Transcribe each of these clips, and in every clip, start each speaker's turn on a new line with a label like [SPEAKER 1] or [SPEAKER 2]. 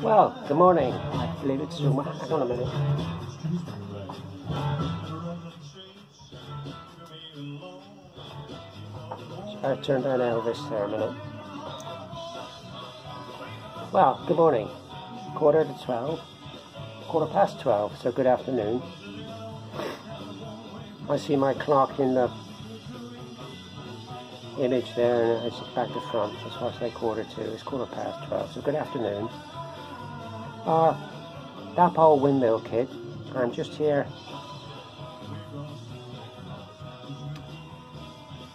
[SPEAKER 1] Well, good morning. I believe it's Zoom. Hang on a minute. I'll turn down Elvis there a minute. Well, good morning. Quarter past 12, so good afternoon. I see my clock in the image there, and it's back to front. That's why I say quarter to. It's quarter past 12, so good afternoon. Dapol windmill kit. I'm just here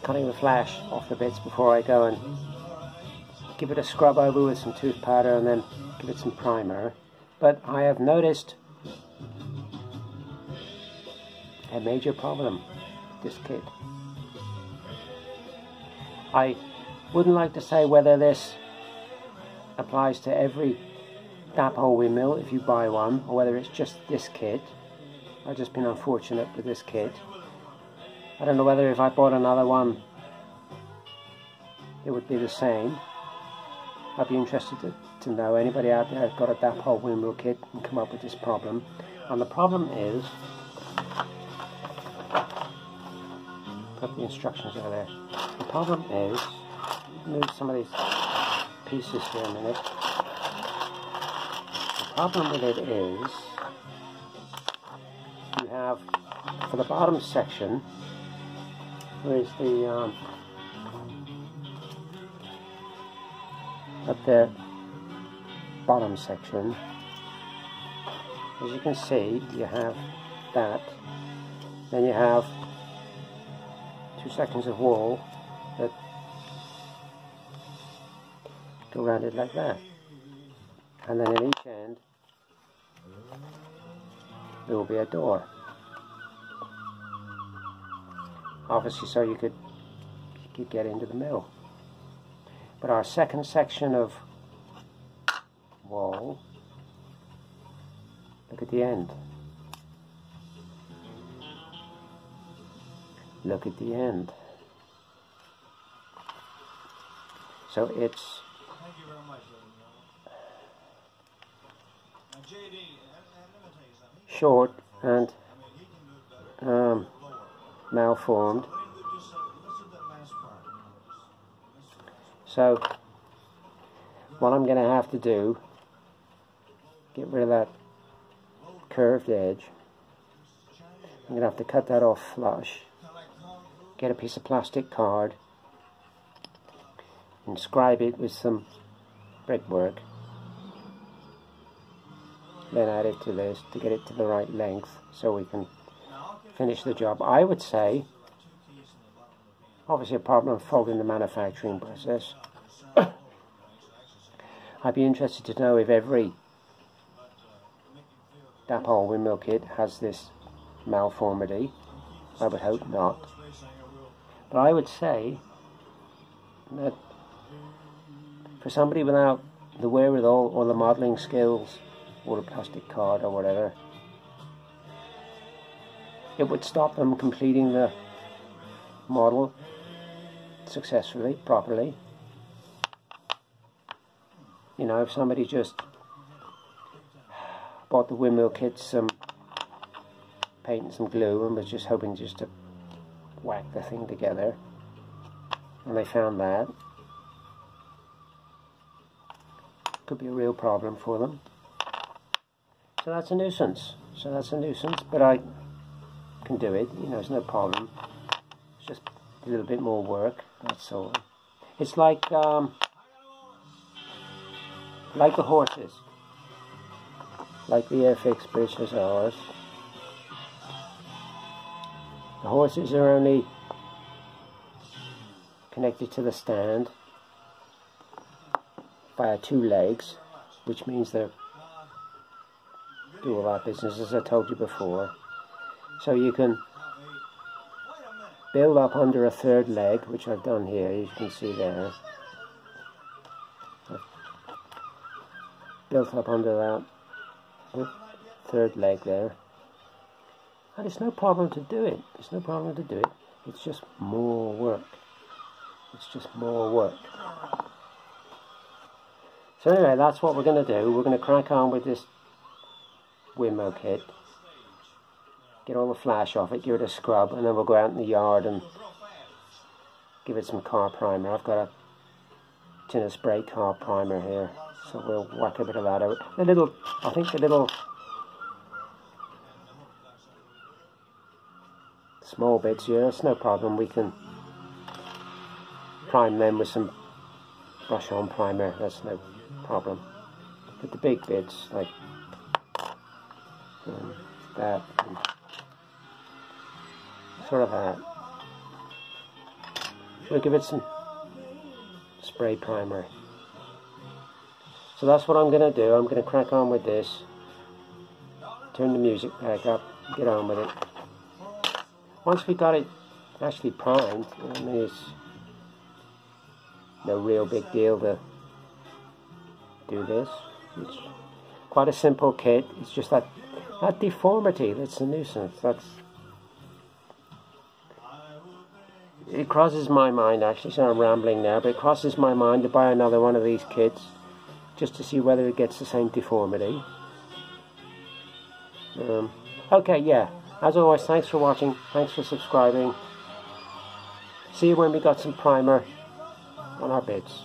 [SPEAKER 1] cutting the flash off the bits before I go and give it a scrub over with some tooth powder and then give it some primer. But I have noticed a major problem with this kit. I wouldn't like to say whether this applies to every Dapol windmill if you buy one, or whether it's just this kit. I've just been unfortunate with this kit. I don't know whether if I bought another one it would be the same. I'd be interested to know anybody out there who's got a Dapol windmill kit and come up with this problem. And the problem is, put the instructions over there. The problem is, move some of these pieces here a minute. The problem with it is, you have, for the bottom section, where's the, at the bottom section, as you can see, you have that, then you have 2 sections of wall that go around it like that, and then in each end there will be a door, obviously so you could get into the mill. But our second section of wall, look at the end. Look at the end. So it's short and malformed. So what I'm going to have to do, get rid of that curved edge. I'm going to have to cut that off flush, get a piece of plastic card, inscribe it with some brickwork, then add it to this to get it to the right length so we can finish the job. I would say, obviously a problem following the manufacturing process. I'd be interested to know if every Dapol windmill kit has this malformity. I would hope not. But I would say that for somebody without the wherewithal or the modelling skills or the plastic card or whatever, it would stop them completing the model successfully, properly. You know, if somebody just bought the windmill kit, some paint and some glue, and was just hoping just to whack the thing together, and they found that, could be a real problem for them. So that's a nuisance. But I can do it. You know, it's no problem. It's just a little bit more work. That's all. It's like the horses, like the Airfix British ours. The horses are only connected to the stand via 2 legs, which means they do all that business, as I told you before. So you can build up under a 3rd leg, which I've done here, you can see there. I've built up under that 3rd leg there. And it's no problem to do it. It's just more work. So anyway, that's what we're going to do. We're going to crack on with this windmill kit. Get all the flash off it, give it a scrub, and then we'll go out in the yard and give it some car primer. I've got a tin of spray car primer here, so we'll whack a bit of that out. I think the little small bits here, it's no problem. We can prime them with some brush on primer, that's no problem. But the big bits, like that, and sort of that, we'll give it some spray primer. So that's what I'm going to do. I'm going to crack on with this, turn the music back up, get on with it. Once we got it actually primed, I mean, it's no real big deal to do this. It's quite a simple kit. It's just that deformity that's a nuisance. It crosses my mind, actually, so I'm rambling now, but it crosses my mind to buy another one of these kits just to see whether it gets the same deformity. Okay, yeah. As always, thanks for watching. Thanks for subscribing. See you when we got some primer on our bits.